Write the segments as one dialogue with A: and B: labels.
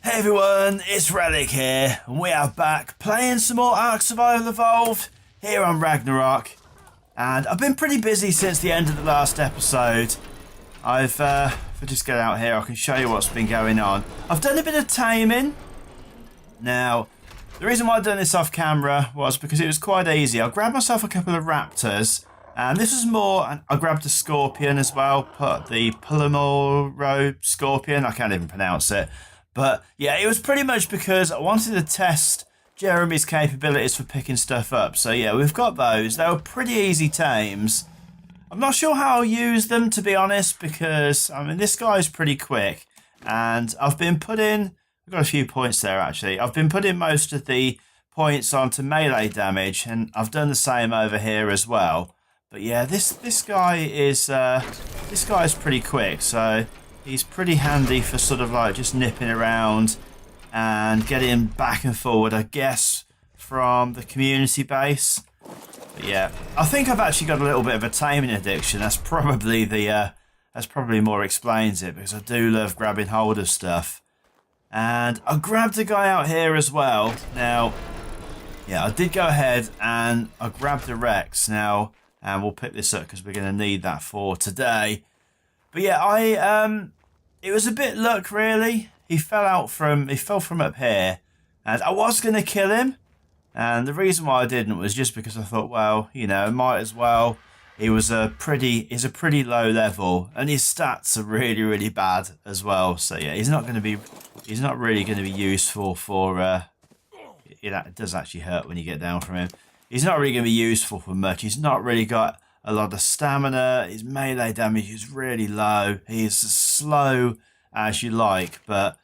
A: Hey everyone, it's Relic here, and we are back playing some more Ark Survival Evolved here on Ragnarok. And I've been pretty busy since the end of the last episode. If I just get out here, I can show you what's been going on. I've done a bit of taming. Now, the reason why I've done this off camera was because it was quite easy. I grabbed myself a couple of raptors, and this was more, I grabbed a scorpion as well, put the Palomoro scorpion, I can't even pronounce it. But yeah, it was pretty much because I wanted to test Jeremy's capabilities for picking stuff up. So yeah, we've got those. They were pretty easy tames. I'm not sure how I'll use them, to be honest, because I mean this guy's pretty quick, and I've got a few points there actually. I've been putting most of the points onto melee damage, and I've done the same over here as well. But yeah, this guy is pretty quick, so he's pretty handy for sort of like just nipping around and getting back and forward, I guess, from the community base. But yeah, I think I've actually got a little bit of a taming addiction. That's probably more explains it, because I do love grabbing hold of stuff. And I grabbed a guy out here as well. Now, yeah, I did go ahead and I grabbed a Rex now, and we'll pick this up because we're going to need that for today. But yeah, it was a bit luck really. He fell from up here, and I was going to kill him. And the reason why I didn't was just because I thought, well, you know, might as well. He's a pretty low level, and his stats are really, really bad as well. So yeah, he's not really going to be useful for. It does actually hurt when you get down from him. He's not really going to be useful for much. He's not really got a lot of stamina. His melee damage is really low. He is as slow as you like. But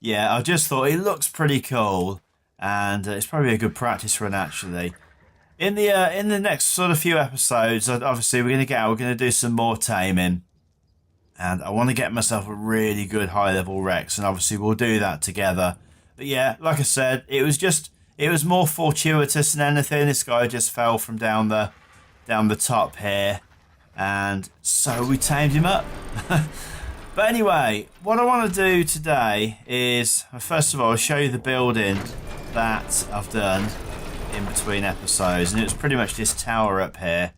A: yeah, I just thought he looks pretty cool, and it's probably a good practice run actually. In the next sort of few episodes, obviously we're going to do some more taming, and I want to get myself a really good high level Rex, and obviously we'll do that together. But yeah, like I said, it was more fortuitous than anything. This guy just fell from down the top here, and so we tamed him up. But anyway, what I want to do today is, first of all, show you the building that I've done in between episodes, and it was pretty much this tower up here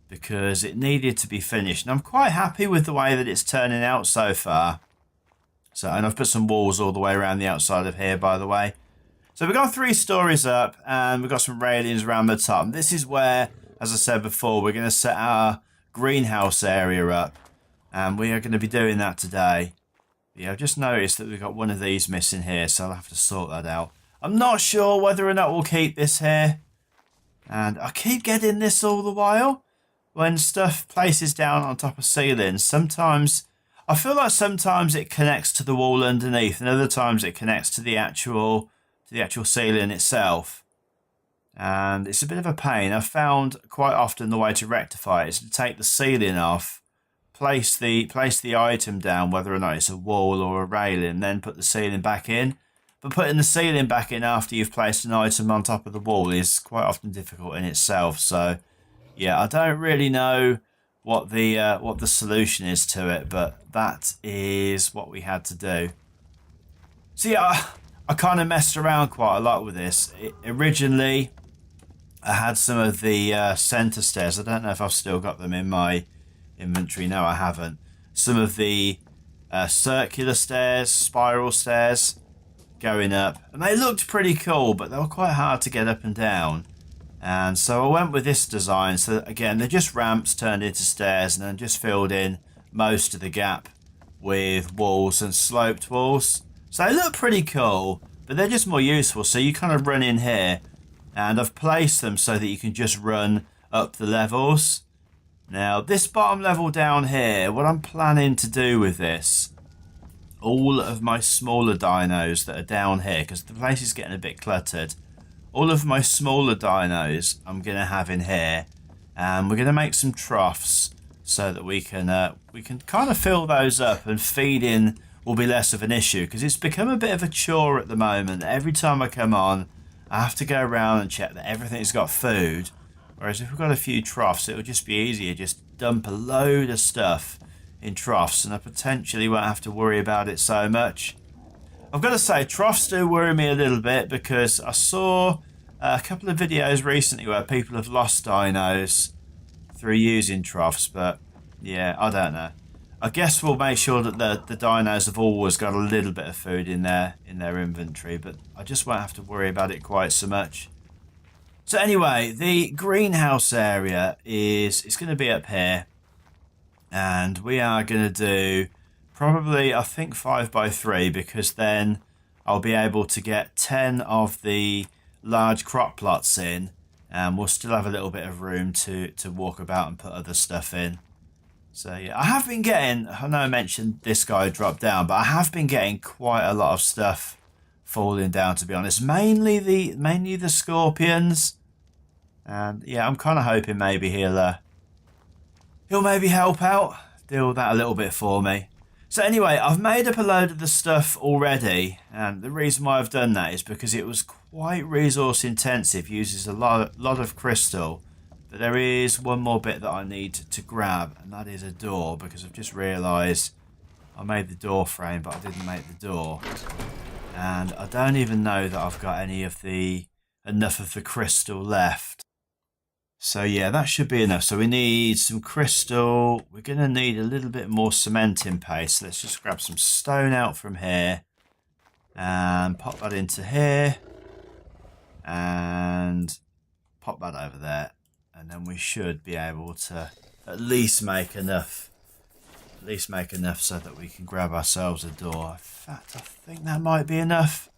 A: because it needed to be finished, and I'm quite happy with the way that it's turning out so far. So, and I've put some walls all the way around the outside of here, by the way. So we've got 3 stories up, and we've got some railings around the top. And this is where, as I said before, we're going to set our greenhouse area up, and we are going to be doing that today. Yeah, I've just noticed that we've got one of these missing here, so I'll have to sort that out. I'm not sure whether or not we'll keep this here, and I keep getting this all the while. When stuff places down on top of ceilings, sometimes I feel like sometimes it connects to the wall underneath, and other times it connects to the actual ceiling itself. And it's a bit of a pain. I've found quite often the way to rectify it is to take the ceiling off, place the item down, whether or not it's a wall or a railing, then put the ceiling back in. But putting the ceiling back in after you've placed an item on top of the wall is quite often difficult in itself. So yeah, I don't really know what the solution is to it, but that is what we had to do. So yeah, I kind of messed around quite a lot with this. Originally, I had some of the center stairs. I don't know if I've still got them in my inventory. No, I haven't. Some of the circular stairs, spiral stairs going up, and they looked pretty cool, but they were quite hard to get up and down. And so I went with this design. So again, they're just ramps turned into stairs, and then just filled in most of the gap with walls and sloped walls. So they look pretty cool, but they're just more useful. So you kind of run in here, and I've placed them so that you can just run up the levels. Now, this bottom level down here, what I'm planning to do with this, all of my smaller dinos that are down here, because the place is getting a bit cluttered, all of my smaller dinos I'm going to have in here, and we're going to make some troughs so that we can kind of fill those up, and feeding will be less of an issue, because it's become a bit of a chore at the moment. Every time I come on, I have to go around and check that everything's got food, whereas if we've got a few troughs, it'll just be easier, just dump a load of stuff in troughs, and I potentially won't have to worry about it so much. I've got to say, troughs do worry me a little bit because I saw a couple of videos recently where people have lost dinos through using troughs, but yeah, I don't know. I guess we'll make sure that the dinos have always got a little bit of food in their inventory, but I just won't have to worry about it quite so much. So anyway, the greenhouse area is going to be up here, and we are going to do probably, I think, 5x3, because then I'll be able to get 10 of the large crop plots in, and we'll still have a little bit of room to walk about and put other stuff in. So yeah, I have been getting, I know I mentioned this guy dropped down, but I have been getting quite a lot of stuff falling down, to be honest. Mainly the scorpions. And yeah, I'm kind of hoping maybe he'll maybe help out, deal with that a little bit for me. So anyway, I've made up a load of the stuff already, and the reason why I've done that is because it was quite resource intensive, uses a lot of crystal. But there is one more bit that I need to grab, and that is a door, because I've just realised I made the door frame, but I didn't make the door. And I don't even know that I've got enough of the crystal left. So yeah, that should be enough. So we need some crystal. We're going to need a little bit more cementing paste. Let's just grab some stone out from here and pop that into here and pop that over there. And then we should be able to at least make enough so that we can grab ourselves a door. In fact, I think that might be enough.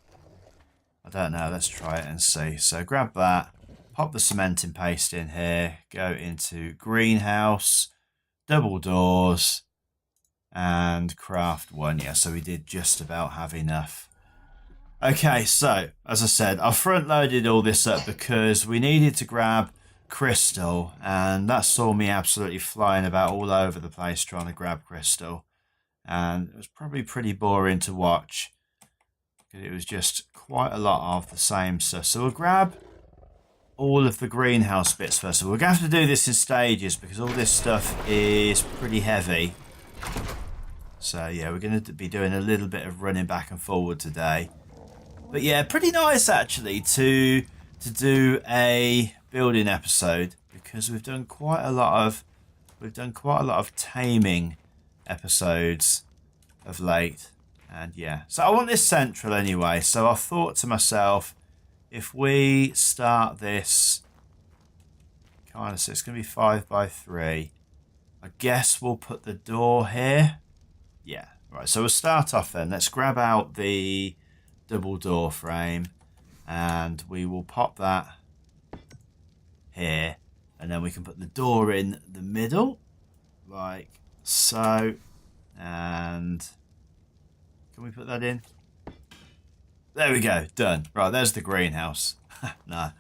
A: I don't know. Let's try it and see. So grab that, pop the cementing paste in here, go into greenhouse, double doors, and craft one. Yeah, so we did just about have enough. Okay, so as I said, I front loaded all this up because we needed to grab crystal, and that saw me absolutely flying about all over the place trying to grab crystal, and it was probably pretty boring to watch because it was just quite a lot of the same stuff. So we'll grab all of the greenhouse bits first. So we're going to have to do this in stages because all this stuff is pretty heavy. So yeah, we're going to be doing a little bit of running back and forward today, but yeah, pretty nice actually to do a building episode because we've done quite a lot of taming episodes of late. And yeah, so I want this central anyway, so I thought to myself, if we start this kind of, so it's going to be 5x3, I guess we'll put the door here. Yeah, right, so we'll start off then. Let's grab out the double door frame and we will pop that here, and then we can put the door in the middle like so. And can we put that in? There we go, done. Right, there's the greenhouse. No,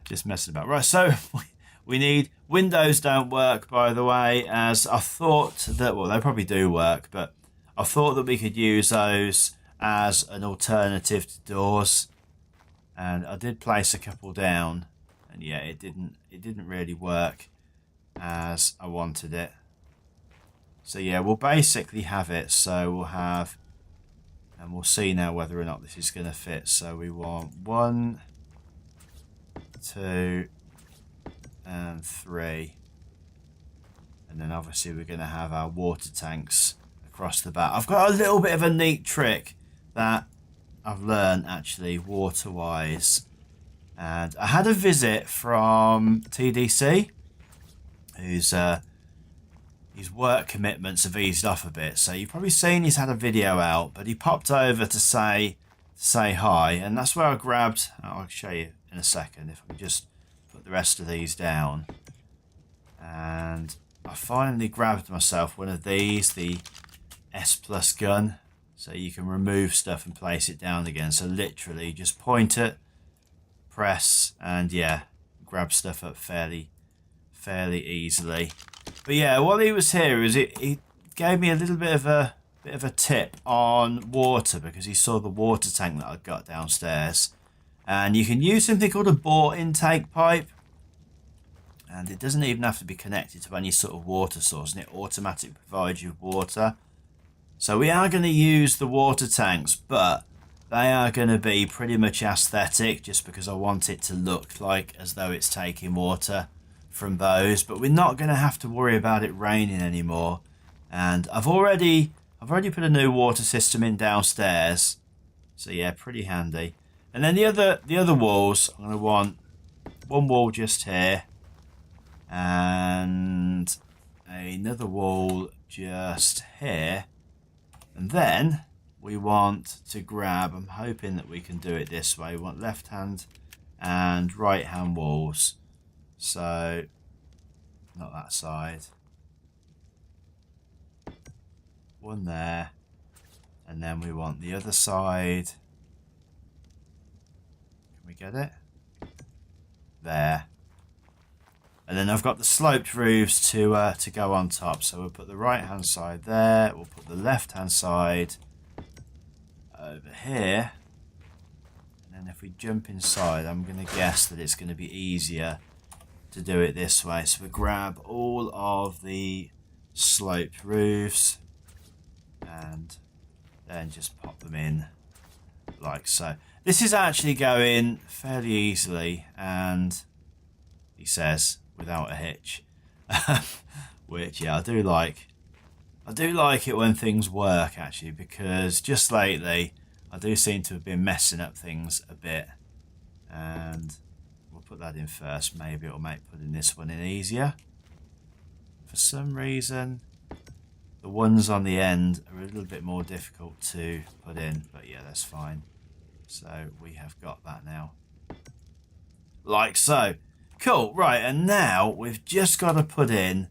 A: just messing about. Right, so we need, windows don't work, by the way, as I thought that, well, they probably do work, but I thought that we could use those as an alternative to doors, and I did place a couple down, and yeah, it didn't really work as I wanted it. So yeah, we'll basically have it, so we'll have, and we'll see now whether or not this is going to fit. So we want 1, 2 and 3, and then obviously we're going to have our water tanks across the back. I've got a little bit of a neat trick that I've learned actually water wise, and I had a visit from TDC who's his work commitments have eased off a bit, so you've probably seen he's had a video out, but he popped over to say hi, and that's where I grabbed, I'll show you in a second if we just put the rest of these down. And I finally grabbed myself one of these, the S+ gun, so you can remove stuff and place it down again. So literally just point it, press, and yeah, grab stuff up fairly easily. But yeah, while he was here, he gave me a little bit of a tip on water, because he saw the water tank that I'd got downstairs, and you can use something called a bore intake pipe, and it doesn't even have to be connected to any sort of water source, and it automatically provides you water. So we are going to use the water tanks, but they are going to be pretty much aesthetic just because I want it to look like as though it's taking water from those. But we're not going to have to worry about it raining anymore. And I've already put a new water system in downstairs. So yeah, pretty handy. And then the other walls, I'm going to want one wall just here. And another wall just here. And then we want to grab, I'm hoping that we can do it this way. We want left hand and right hand walls. So, not that side. One there. And then we want the other side. Can we get it? There. And then I've got the sloped roofs to go on top. So we'll put the right hand side there. We'll put the left hand side over here. And then if we jump inside, I'm going to guess that it's going to be easier to do it this way. So we grab all of the sloped roofs and then just pop them in like so. This is actually going fairly easily, and he says without a hitch. Which, yeah, I do like it when things work, actually, because just lately I do seem to have been messing up things a bit. And we'll put that in first. Maybe it'll make putting this one in easier. For some reason, the ones on the end are a little bit more difficult to put in, but yeah, that's fine. So we have got that now. Like so. Cool, right, and now we've just got to put in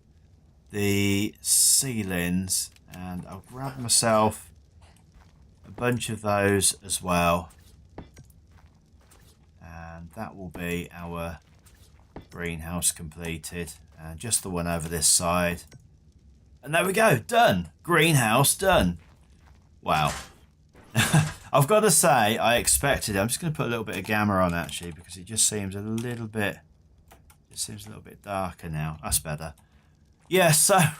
A: the ceilings, and I'll grab myself a bunch of those as well, and that will be our greenhouse completed, and just the one over this side, and there we go, done. Greenhouse done. Wow. I've got to say, I expected it. I'm just going to put a little bit of gamma on, actually, because it just seems a little bit darker now. That's better. Yeah, so that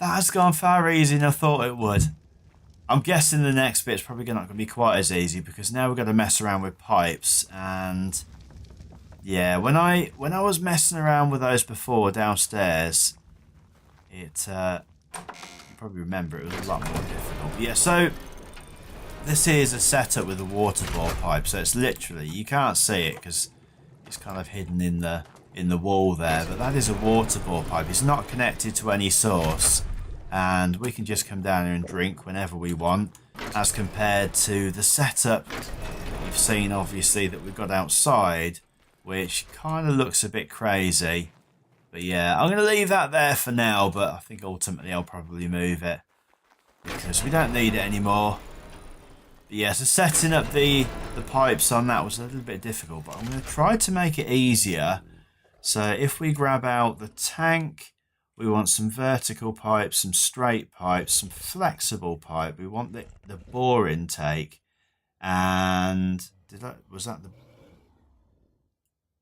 A: has gone far easier than I thought it would. I'm guessing the next bit's probably not going to be quite as easy, because now we've got to mess around with pipes. And yeah, when I was messing around with those before downstairs, it you probably remember it was a lot more difficult. But yeah, so this is a setup with a water bore pipe, so it's literally, you can't see it because it's kind of hidden in the wall there, but that is a water bore pipe. It's not connected to any source, and we can just come down here and drink whenever we want, as compared to the setup you've seen, obviously, that we've got outside, which kind of looks a bit crazy. But yeah, I'm going to leave that there for now, but I think ultimately I'll probably move it because we don't need it anymore. But yeah, so setting up the pipes on that was a little bit difficult, but I'm going to try to make it easier. So if we grab out the tank, we want some vertical pipes, some straight pipes, some flexible pipe. We want the bore intake. And was that the...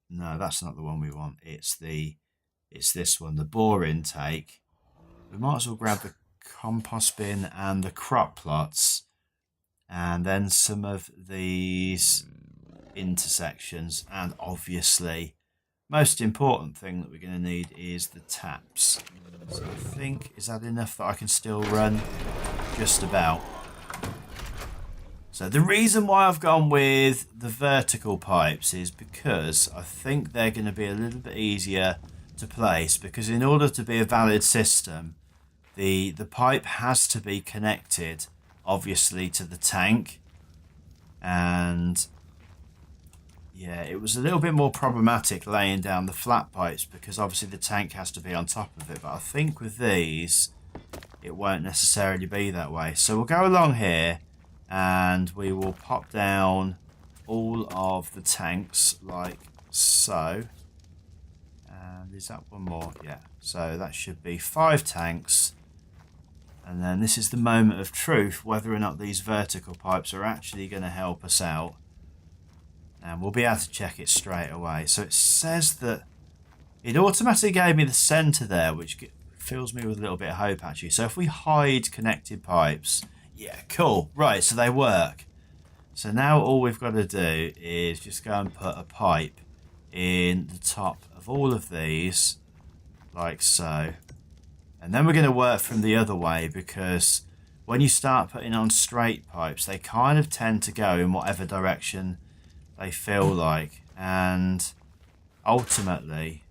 A: No, that's not the one we want. It's this one, the bore intake. We might as well grab the compost bin and the crop plots. And then some of these intersections. And obviously, most important thing that we're going to need is the taps. So I think, is that enough that I can still run? Just about. So the reason why I've gone with the vertical pipes is because I think they're going to be a little bit easier to place, because in order to be a valid system, the pipe has to be connected obviously to the tank. And yeah, it was a little bit more problematic laying down the flat pipes because obviously the tank has to be on top of it, but I think with these it won't necessarily be that way. So we'll go along here and we will pop down all of the tanks like so. And is that one more? Yeah, so that should be 5 tanks. And then this is the moment of truth, whether or not these vertical pipes are actually going to help us out. And we'll be able to check it straight away. So it says that it automatically gave me the centre there, which fills me with a little bit of hope, actually. So if we hide connected pipes, yeah, cool. Right, so they work. So now all we've got to do is just go and put a pipe in the top of all of these, like so. And then we're going to work from the other way, because when you start putting on straight pipes, they kind of tend to go in whatever direction they feel like. And ultimately,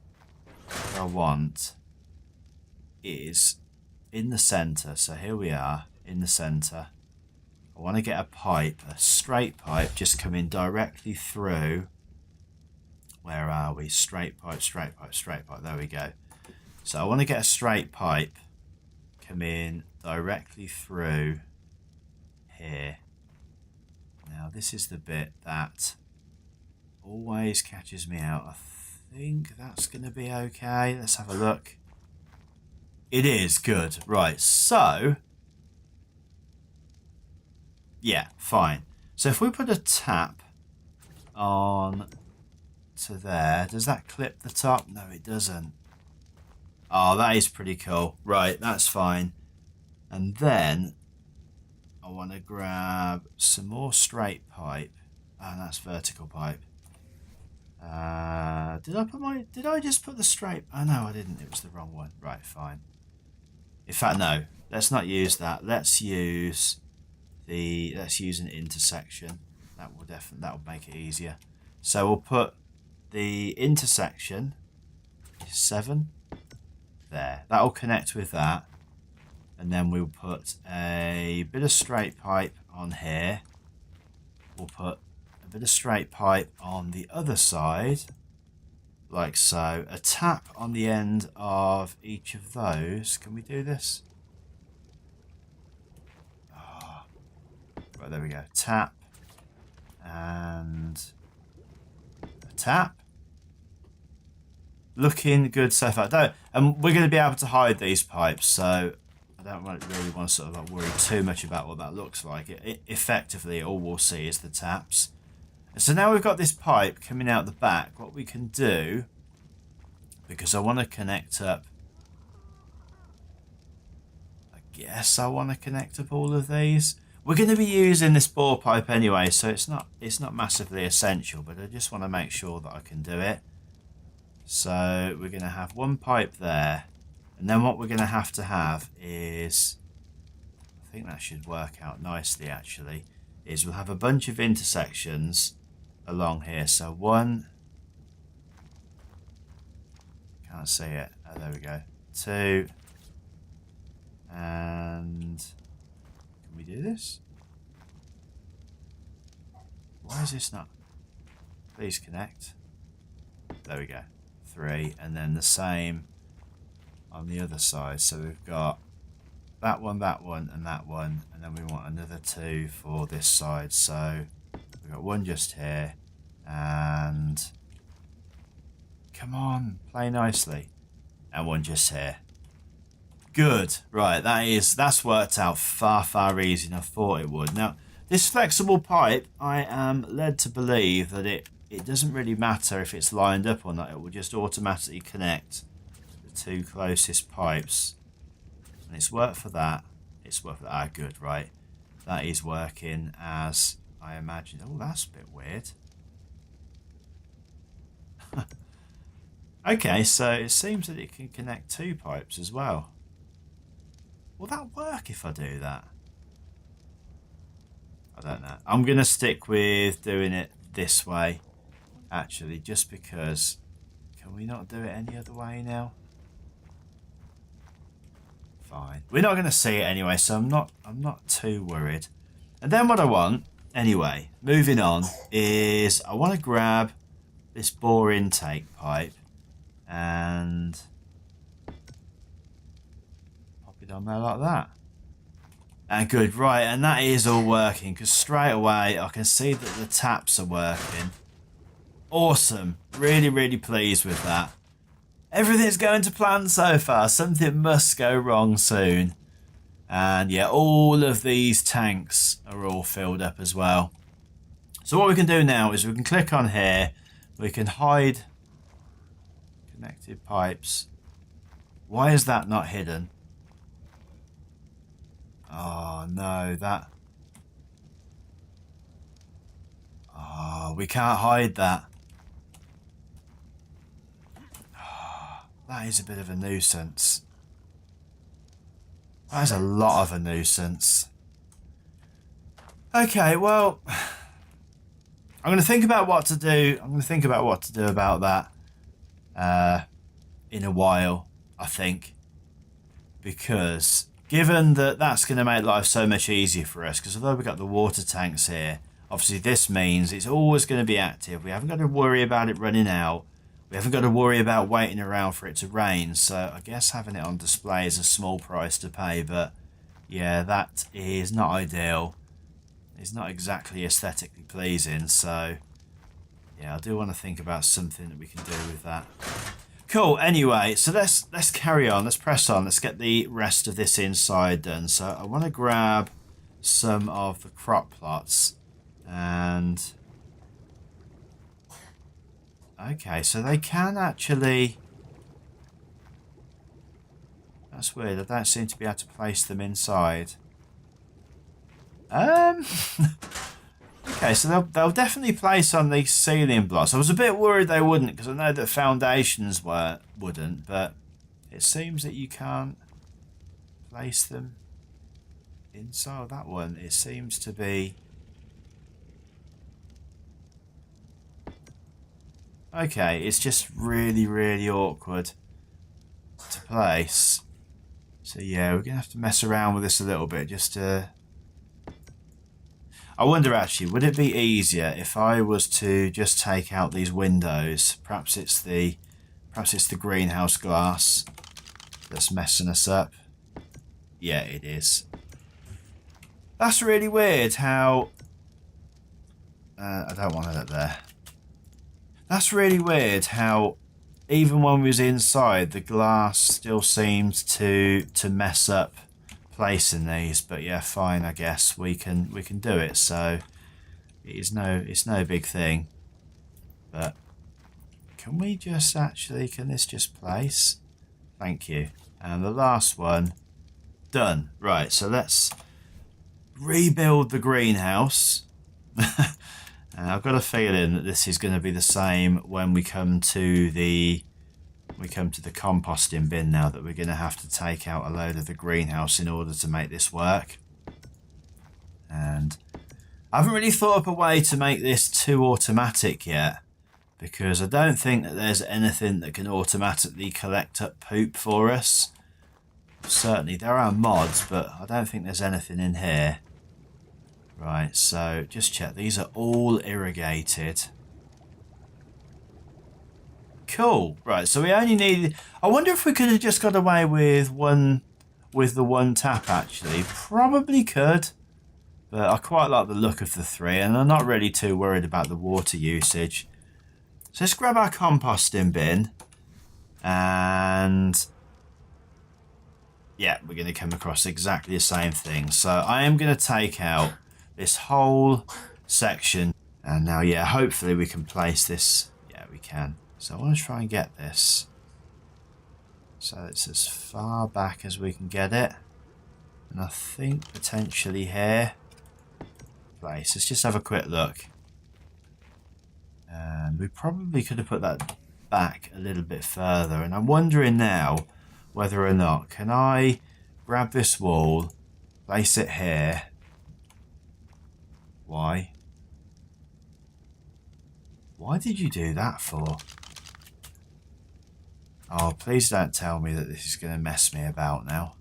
A: what I want is in the centre. So here we are in the centre. I want to get a pipe, a straight pipe, just coming directly through. Where are we? Straight pipe, straight pipe, straight pipe. There we go. So I want to get a straight pipe come in directly through here. Now this is the bit that always catches me out. I think that's going to be okay. Let's have a look. It is good. Right, so yeah, fine. So if we put a tap on to there, does that clip the top? No, it doesn't. Oh, that is pretty cool. Right, that's fine. And then I want to grab some more straight pipe. Oh, that's vertical pipe. Did I just put the straight? Oh no, I didn't. It was the wrong one. Right, fine. In fact, no. Let's not use that. Let's use an intersection. That will make it easier. So we'll put the intersection 7 there. That'll connect with that, and then we'll put a bit of straight pipe on here. We'll put a bit of straight pipe on the other side, like so. A tap on the end of each of those. Can we do this? Right, there we go. Tap and a tap. Looking good so far. And we're going to be able to hide these pipes, so I don't really want to sort of like worry too much about what that looks like. Effectively, all we'll see is the taps. And so now we've got this pipe coming out the back. What we can do, because I want to connect up, I guess I want to connect up all of these. We're going to be using this bore pipe anyway, so it's not massively essential, but I just want to make sure that I can do it. So we're going to have one pipe there, and then what we're going to have is, I think that should work out nicely actually, is we'll have a bunch of intersections along here. So one, can't see it, oh there we go, 2, and can we do this? Why is this not? Please connect. There we go. 3, and then the same on the other side. So we've got that one, and that one, and then we want another 2 for this side. So we've got one just here, and come on, play nicely, and one just here. Good. Right, that's worked out far easier than I thought it would. Now, this flexible pipe, I am led to believe that it doesn't really matter if it's lined up or not. It will just automatically connect the 2 closest pipes. And it's worked for that. It's worked for that. Ah, good, right. That is working as I imagined. Oh, that's a bit weird. Okay, so it seems that it can connect 2 pipes as well. Will that work if I do that? I don't know. I'm going to stick with doing it this way, actually, just because. Can we not do it any other way now? Fine. We're not going to see it anyway, so I'm not too worried. And then what I want, anyway, moving on, is I want to grab this bore intake pipe and pop it on there like that. And good, right, and that is all working, because straight away I can see that the taps are working. Awesome. Really pleased with that. Everything's going to plan so far. Something must go wrong soon. And yeah, all of these tanks are all filled up as well. So what we can do now is we can click on here. We can hide connected pipes Why is that not hidden? Oh, no, that... Oh, we can't hide that. Oh, that is a bit of a nuisance. That is a lot of a nuisance. Okay, well... I'm going to think about what to do. I'm going to think about what to do about that in a while, I think. Because given that that's going to make life so much easier for us, because although we've got the water tanks here, obviously this means it's always going to be active. We haven't got to worry about it running out. We haven't got to worry about waiting around for it to rain. So I guess having it on display is a small price to pay. But yeah, that is not ideal. It's not exactly aesthetically pleasing. So yeah, I do want to think about something that we can do with that. Cool. Anyway, so let's carry on. Let's press on. Let's get the rest of this inside done. So I want to grab some of the crop plots. And okay, so they can actually... That's weird. I don't seem to be able to place them inside. Okay, so they'll definitely place on these ceiling blocks. I was a bit worried they wouldn't, because I know that foundations wouldn't, but it seems that you can't place them inside that one. It seems to be... Okay, it's just really, really awkward to place. So yeah, we're going to have to mess around with this a little bit just to... I wonder actually, would it be easier if I was to just take out these windows? Perhaps it's the greenhouse glass that's messing us up. Yeah, it is. That's really weird how... I don't want it up there. That's really weird how even when we was inside, the glass still seemed to mess up placing these. But yeah, fine, I guess we can do it. So it's no big thing. But can we just actually, can this just place? Thank you. And the last one done. Right, so let's rebuild the greenhouse. I've got a feeling that this is going to be the same when we come to the composting bin now, that we're going to have to take out a load of the greenhouse in order to make this work. And I haven't really thought up a way to make this too automatic yet, because I don't think that there's anything that can automatically collect up poop for us. Certainly there are mods, but I don't think there's anything in here. Right, so just check. These are all irrigated. Cool. Right, so we only needed... I wonder if we could have just got away with the one tap, actually. Probably could. But I quite like the look of the three, and I'm not really too worried about the water usage. So let's grab our composting bin. And... yeah, we're going to come across exactly the same thing. So I am going to take out this whole section, and now yeah, hopefully we can place this. Yeah, we can. So I want to try and get this so it's as far back as we can get it, and I think potentially here place. Let's just have a quick look, and we probably could have put that back a little bit further, and I'm wondering now whether or not, can I grab this wall, place it here? Why? Why did you do that for? Oh, please don't tell me that this is going to mess me about now.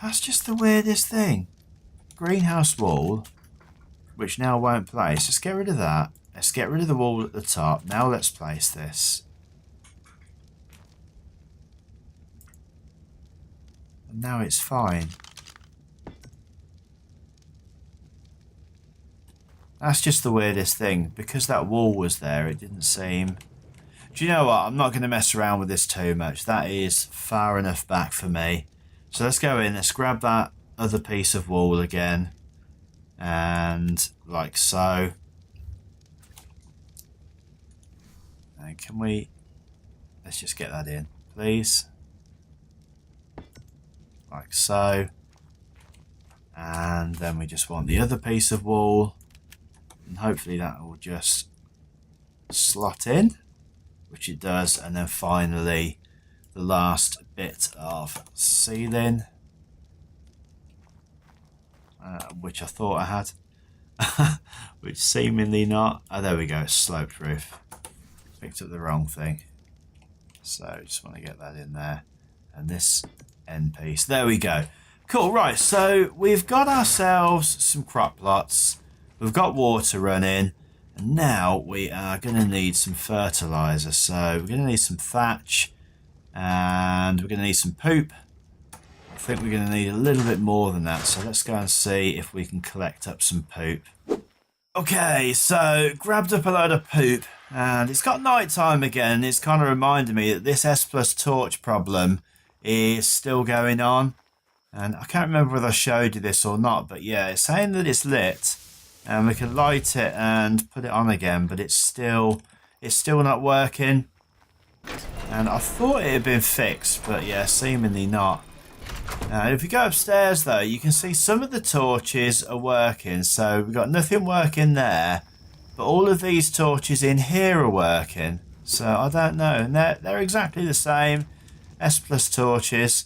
A: That's just the weirdest thing. Greenhouse wall, which now won't place. Let's get rid of that. Let's get rid of the wall at the top. Now let's place this. And now it's fine. That's just the weirdest thing. Because that wall was there, it didn't seem... Do you know what? I'm not going to mess around with this too much. That is far enough back for me. So let's go in. Let's grab that other piece of wall again. And like so. And can we... Let's just get that in, please. Like so. And then we just want the other piece of wall. And hopefully that will just slot in, which it does. And then finally, the last bit of ceiling, which I thought I had, which seemingly not. Oh, there we go, it's sloped roof. Picked up the wrong thing. So just want to get that in there. And this end piece, there we go. Cool, right, so we've got ourselves some crop plots. We've got water running. And now we are going to need some fertilizer. So we're going to need some thatch. And we're going to need some poop. I think we're going to need a little bit more than that. So let's go and see if we can collect up some poop. Okay, so grabbed up a load of poop. And it's got night time again. It's kind of reminded me that this S plus torch problem is still going on. And I can't remember whether I showed you this or not. But yeah, it's saying that it's lit. And we can light it and put it on again. But it's still not working. And I thought it had been fixed, but yeah, seemingly not. Now, if you go upstairs though, you can see some of the torches are working. So we've got nothing working there, but all of these torches in here are working. So I don't know, and they're exactly the same S plus torches.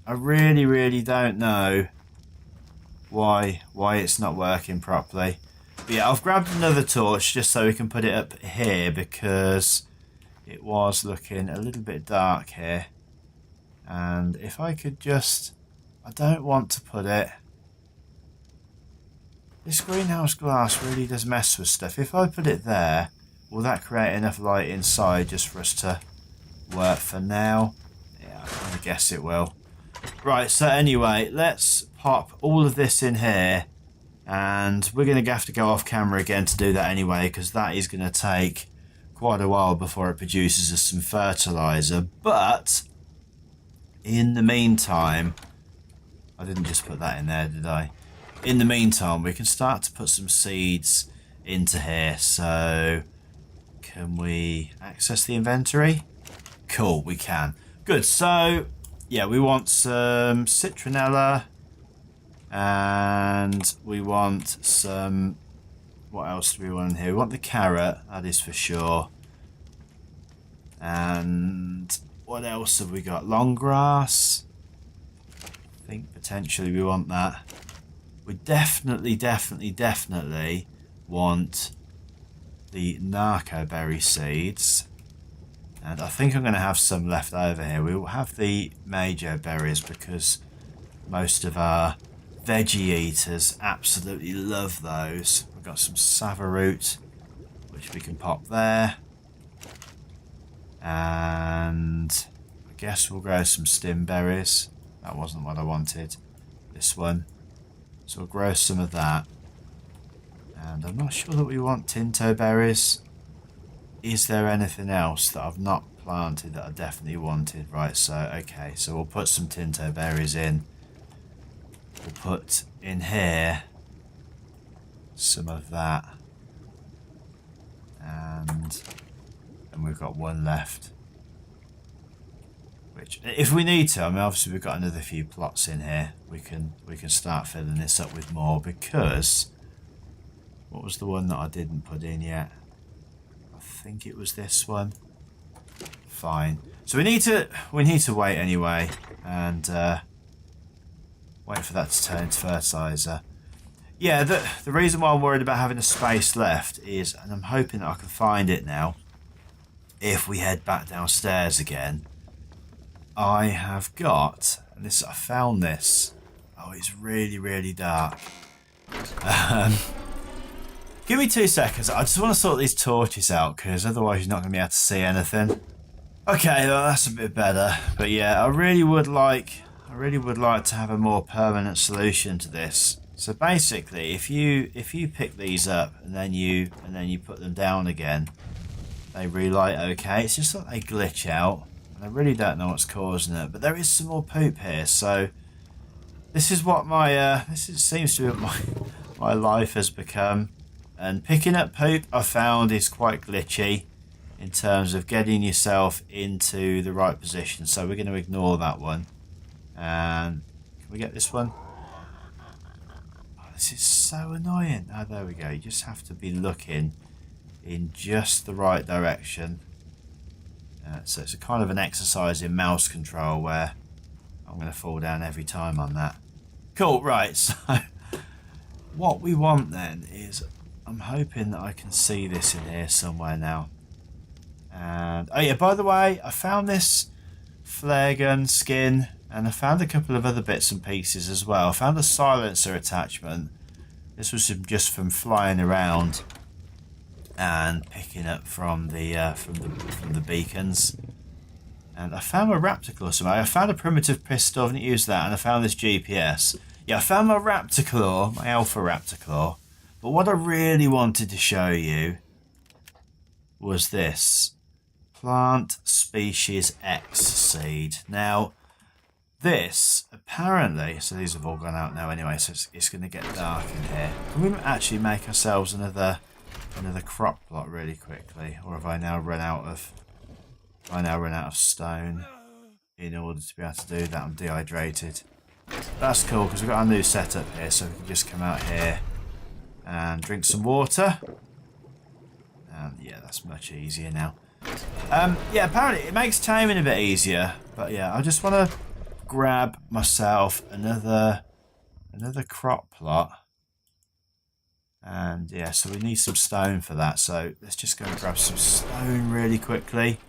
A: I really don't know why it's not working properly. But yeah, I've grabbed another torch just so we can put it up here because it was looking a little bit dark here. And if I could just... I don't want to put it... This greenhouse glass really does mess with stuff. If I put it there, will that create enough light inside just for us to work for now? Yeah, I kind of guess it will. Right, so anyway, let's pop all of this in here. And we're going to have to go off camera again to do that anyway, because that is going to take quite a while before it produces us some fertilizer. But in the meantime, I didn't just put that in there, did I? In the meantime, we can start to put some seeds into here. So can we access the inventory? Cool, we can. Good, so yeah, we want some citronella. And we want some... What else do we want in here? We want the carrot, that is for sure. And what else have we got? Long grass. I think potentially we want that. We definitely want the narco berry seeds. And I think I'm going to have some left over here. We will have the major berries because most of our veggie eaters absolutely love those. We've got some savaroot, which we can pop there. And I guess we'll grow some stim berries. That wasn't what I wanted. This one. So we'll grow some of that. And I'm not sure that we want Tinto berries. Is there anything else that I've not planted that I definitely wanted? Right, so okay, so we'll put some Tinto berries in. We'll put in here some of that. And we've got one left. Which, if we need to, I mean obviously we've got another few plots in here. We can start filling this up with more because what was the one that I didn't put in yet? I think it was this one. Fine. So we need to wait anyway and wait for that to turn into fertilizer. Yeah, the reason why I'm worried about having a space left is, and I'm hoping that I can find it now, if we head back downstairs again, I have got, and this, I found this. Oh, it's really dark. Give me 2 seconds. I just want to sort these torches out because otherwise you're not going to be able to see anything. Okay, well, that's a bit better. But yeah, I really would like to have a more permanent solution to this. So basically, if you pick these up and then you put them down again, they relight okay. It's just that they glitch out. And I really don't know what's causing it. But there is some more poop here, so this is what seems to be what my life has become. And picking up poop I found is quite glitchy. in terms of getting yourself into the right position. So we're going to ignore that one. And can we get this one? Oh, this is so annoying. Oh, there we go. You just have to be looking in just the right direction. So it's a kind of an exercise in mouse control where I'm going to fall down every time on that. Cool, right, so what we want then is, I'm hoping that I can see this in here somewhere now. And, oh yeah, by the way, I found this flare gun skin, and I found a couple of other bits and pieces as well. I found a silencer attachment. This was just from flying around and picking up from the beacons. And I found my raptor claw somewhere. I found a primitive pistol, I didn't use that, and I found this GPS. Yeah, I found my raptor claw, my alpha raptor claw. But what I really wanted to show you was this plant species X seed. Now, this apparently, so these have all gone out now anyway, so it's going to get dark in here. Can we actually make ourselves another crop plot really quickly, or have I now run out of stone in order to be able to do that? I'm dehydrated. That's cool because we've got our new setup here, so we can just come out here and drink some water. And yeah, that's much easier now. Yeah, apparently it makes taming a bit easier, but yeah, I just want to grab myself another crop plot. And yeah, so we need some stone for that, so let's just go and grab some stone really quickly.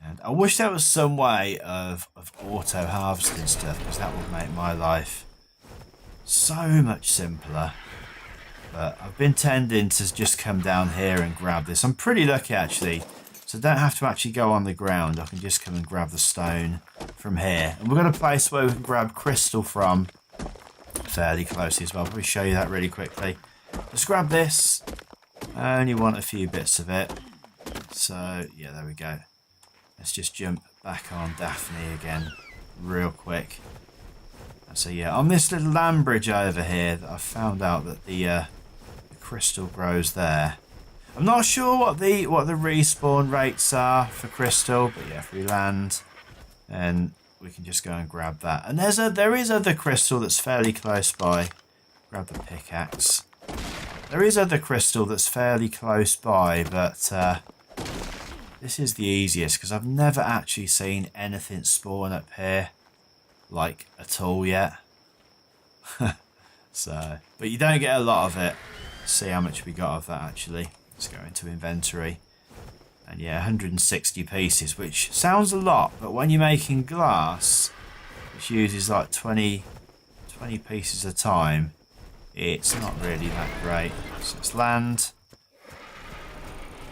A: And I wish there was some way of auto harvesting stuff, because that would make my life so much simpler. But I've been tending to just come down here and grab this. I'm pretty lucky actually, so I don't have to actually go on the ground. I can just come and grab the stone from here. And we've got a place where we can grab crystal from fairly closely as well. Let me show you that really quickly. Let's grab this. I only want a few bits of it. So yeah, there we go. Let's just jump back on Daphne again real quick. And so yeah, on this little land bridge over here that I found out that the crystal grows there. I'm not sure what the respawn rates are for crystal, but yeah, if we land, then we can just go and grab that. And there is other crystal that's fairly close by. Grab the pickaxe. There is other crystal that's fairly close by, but this is the easiest because I've never actually seen anything spawn up here, like, at all yet. So, but you don't get a lot of it. Let's see how much we got of that actually. Let's go into inventory. And yeah, 160 pieces, which sounds a lot, but when you're making glass, which uses like 20 pieces a time, it's not really that great. So let's land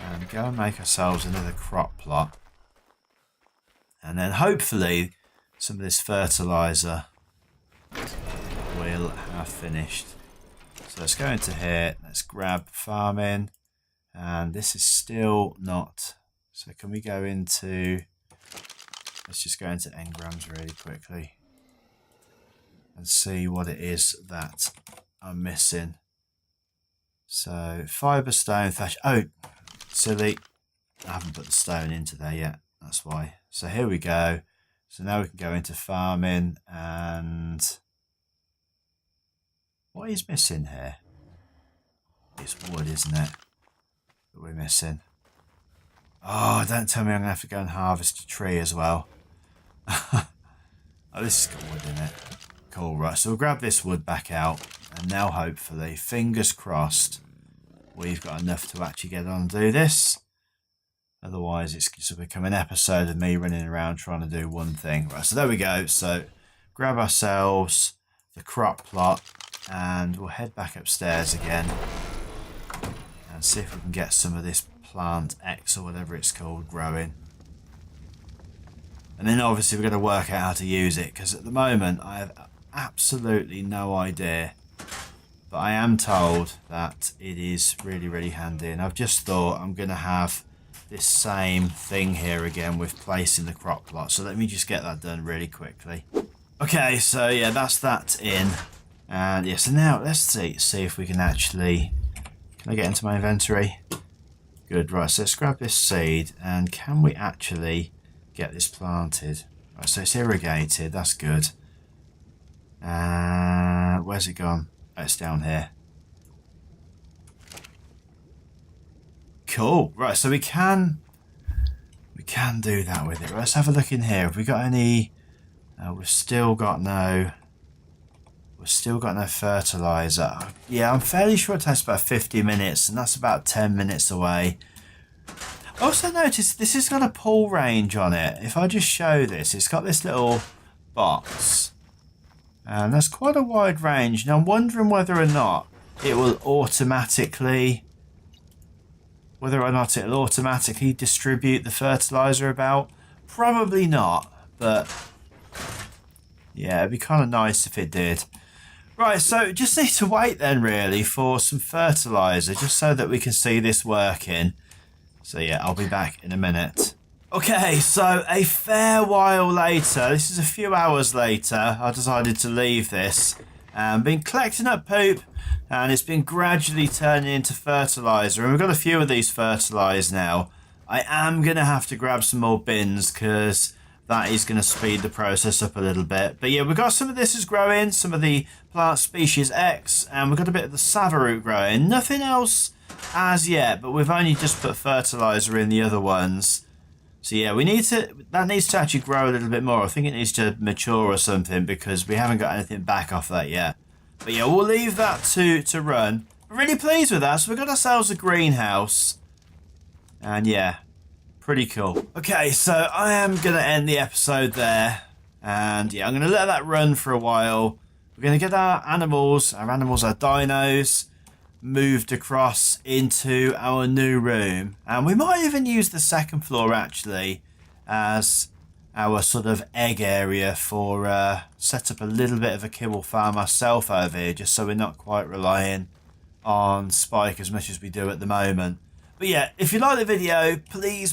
A: and go and make ourselves another crop plot. And then hopefully some of this fertilizer will have finished. So let's go into here, let's grab farming. And this is still not. So can we go into, let's just go into engrams really quickly and see what it is that I'm missing. So fibre, stone, thatch. Oh, silly. I haven't put the stone into there yet. That's why. So here we go. So now we can go into farming, and what is missing here? It's wood, isn't it? That we're missing. Oh, don't tell me I'm going to have to go and harvest a tree as well. Oh, this has got wood in it. Cool, right. So we'll grab this wood back out. And now hopefully, fingers crossed, we've got enough to actually get on and do this. Otherwise, it's just become an episode of me running around trying to do one thing. Right, so there we go. So grab ourselves the crop plot and we'll head back upstairs again and see if we can get some of this plant X or whatever it's called growing. And then obviously we're going to work out how to use it, because at the moment I have absolutely no idea, but I am told that it is really, really handy. And I've just thought I'm going to have this same thing here again with placing the crop plot. So let me just get that done really quickly. Okay, so yeah, that's that in. And yeah, so now let's see if we can actually, can I get into my inventory? Good, right, so let's grab this seed. And can we actually get this planted? Right, so it's irrigated, that's good. Where's it gone? Oh, it's down here. Cool, right, so we can do that with it. Right, let's have a look in here. Have we got any... we've still got no fertilizer. Yeah, I'm fairly sure it takes about 50 minutes, and that's about 10 minutes away. Also notice this has got a pull range on it. If I just show this, it's got this little box, and that's quite a wide range. Now I'm wondering whether or not it'll automatically distribute the fertilizer about. Probably not, but yeah, it'd be kind of nice if it did. Right, so just need to wait then really for some fertilizer, just so that we can see this working. So yeah, I'll be back in a minute. Okay, so a fair while later, this is a few hours later, I decided to leave this. Been collecting up poop, and it's been gradually turning into fertilizer, and we've got a few of these fertilized now. I am going to have to grab some more bins, because that is going to speed the process up a little bit. But yeah, we've got some of this is growing, some of the plant species X, and we've got a bit of the Savaroot growing. Nothing else as yet, but we've only just put fertilizer in the other ones. So yeah, that needs to actually grow a little bit more. I think it needs to mature or something, because we haven't got anything back off that yet. But yeah, we'll leave that to run. I'm really pleased with that. So we've got ourselves a greenhouse. And yeah, pretty cool. Okay, so I am going to end the episode there. And yeah, I'm going to let that run for a while. We're going to get our animals, our dinos, moved across into our new room. And we might even use the second floor actually as our sort of egg area for set up a little bit of a kibble farm ourselves over here, just so we're not quite relying on Spike as much as we do at the moment. But yeah, if you like the video, please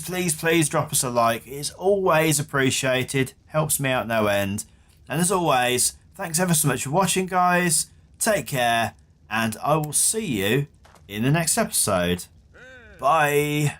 A: drop us a like. It's always appreciated, helps me out no end. And as always, thanks ever so much for watching, guys. Take care, and I will see you in the next episode. Bye.